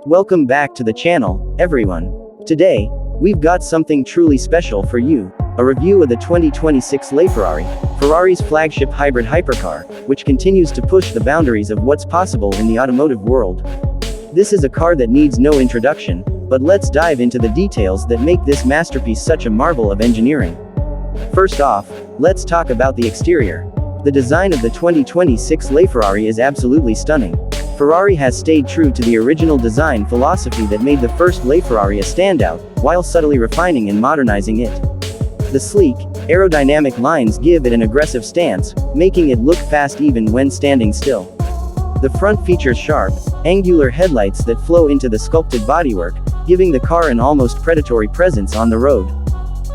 Welcome back to the channel, everyone. Today, we've got something truly special for you, a review of the 2026 LaFerrari, Ferrari's flagship hybrid hypercar, which continues to push the boundaries of what's possible in the automotive world. This is a car that needs no introduction, but let's dive into the details that make this masterpiece such a marvel of engineering. First off, let's talk about the exterior. The design of the 2026 LaFerrari is absolutely stunning. Ferrari has stayed true to the original design philosophy that made the first LaFerrari a standout, while subtly refining and modernizing it. The sleek, aerodynamic lines give it an aggressive stance, making it look fast even when standing still. The front features sharp, angular headlights that flow into the sculpted bodywork, giving the car an almost predatory presence on the road.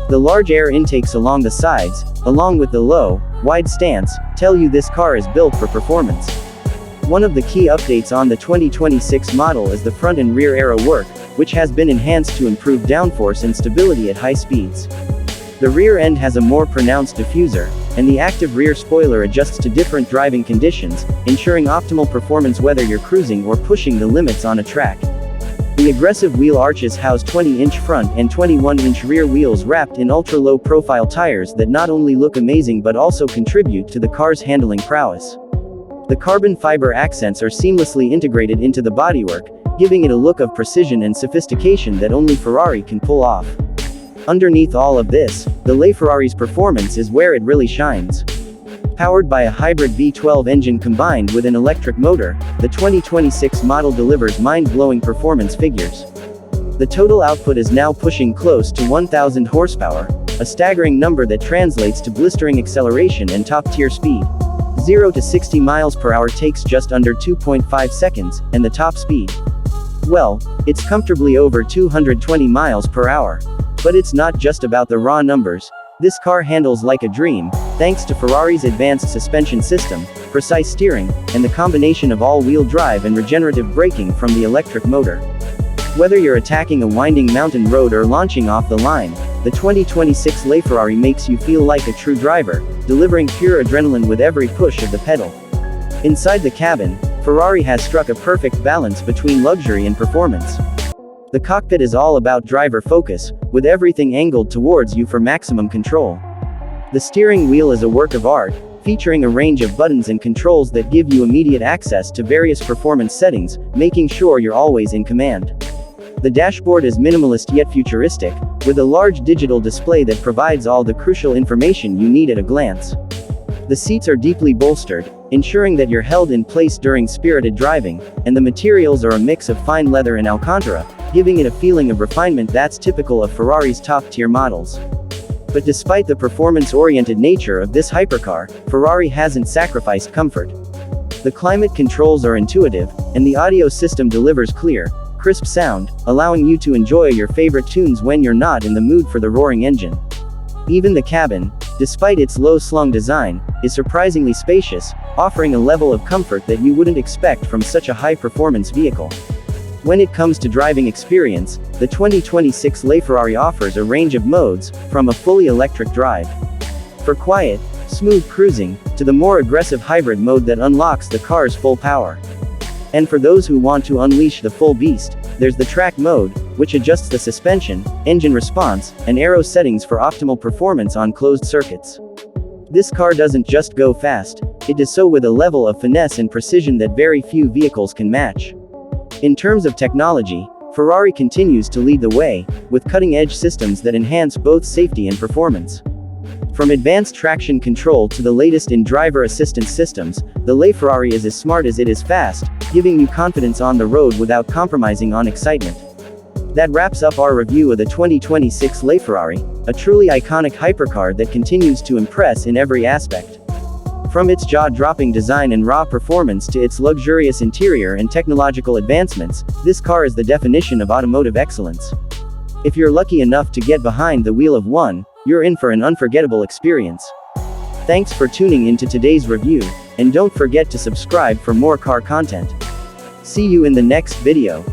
The large air intakes along the sides, along with the low, wide stance, tell you this car is built for performance. One of the key updates on the 2026 model is the front and rear aero work, which has been enhanced to improve downforce and stability at high speeds. The rear end has a more pronounced diffuser, and the active rear spoiler adjusts to different driving conditions, ensuring optimal performance whether you're cruising or pushing the limits on a track. The aggressive wheel arches house 20-inch front and 21-inch rear wheels wrapped in ultra-low profile tires that not only look amazing but also contribute to the car's handling prowess. The carbon fiber accents are seamlessly integrated into the bodywork, giving it a look of precision and sophistication that only Ferrari can pull off. Underneath all of this, the LaFerrari's performance is where it really shines. Powered by a hybrid V12 engine combined with an electric motor, the 2026 model delivers mind-blowing performance figures. The total output is now pushing close to 1,000 horsepower, a staggering number that translates to blistering acceleration and top-tier speed. 0 to 60 miles per hour takes just under 2.5 seconds, and the top speed? Well, it's comfortably over 220 miles per hour. But it's not just about the raw numbers. This car handles like a dream, thanks to Ferrari's advanced suspension system, precise steering, and the combination of all-wheel drive and regenerative braking from the electric motor. Whether you're attacking a winding mountain road or launching off the line, the 2026 LaFerrari makes you feel like a true driver, delivering pure adrenaline with every push of the pedal. Inside the cabin, Ferrari has struck a perfect balance between luxury and performance. The cockpit is all about driver focus, with everything angled towards you for maximum control. The steering wheel is a work of art, featuring a range of buttons and controls that give you immediate access to various performance settings, making sure you're always in command. The dashboard is minimalist yet futuristic, with a large digital display that provides all the crucial information you need at a glance. The seats are deeply bolstered, ensuring that you're held in place during spirited driving, and the materials are a mix of fine leather and Alcantara, giving it a feeling of refinement that's typical of Ferrari's top-tier models. But despite the performance-oriented nature of this hypercar, Ferrari hasn't sacrificed comfort. The climate controls are intuitive, and the audio system delivers clear, crisp sound, allowing you to enjoy your favorite tunes when you're not in the mood for the roaring engine. Even the cabin, despite its low-slung design, is surprisingly spacious, offering a level of comfort that you wouldn't expect from such a high-performance vehicle. When it comes to driving experience, the 2026 LaFerrari offers a range of modes, from a fully electric drive for quiet, smooth cruising, to the more aggressive hybrid mode that unlocks the car's full power. And for those who want to unleash the full beast, there's the track mode, which adjusts the suspension, engine response, and aero settings for optimal performance on closed circuits. This car doesn't just go fast, it does so with a level of finesse and precision that very few vehicles can match. In terms of technology, Ferrari continues to lead the way, with cutting-edge systems that enhance both safety and performance. From advanced traction control to the latest in driver assistance systems, the LaFerrari is as smart as it is fast, giving you confidence on the road without compromising on excitement. That wraps up our review of the 2026 LaFerrari, a truly iconic hypercar that continues to impress in every aspect. From its jaw-dropping design and raw performance to its luxurious interior and technological advancements, this car is the definition of automotive excellence. If you're lucky enough to get behind the wheel of one, you're in for an unforgettable experience. Thanks for tuning into today's review, and don't forget to subscribe for more car content. See you in the next video.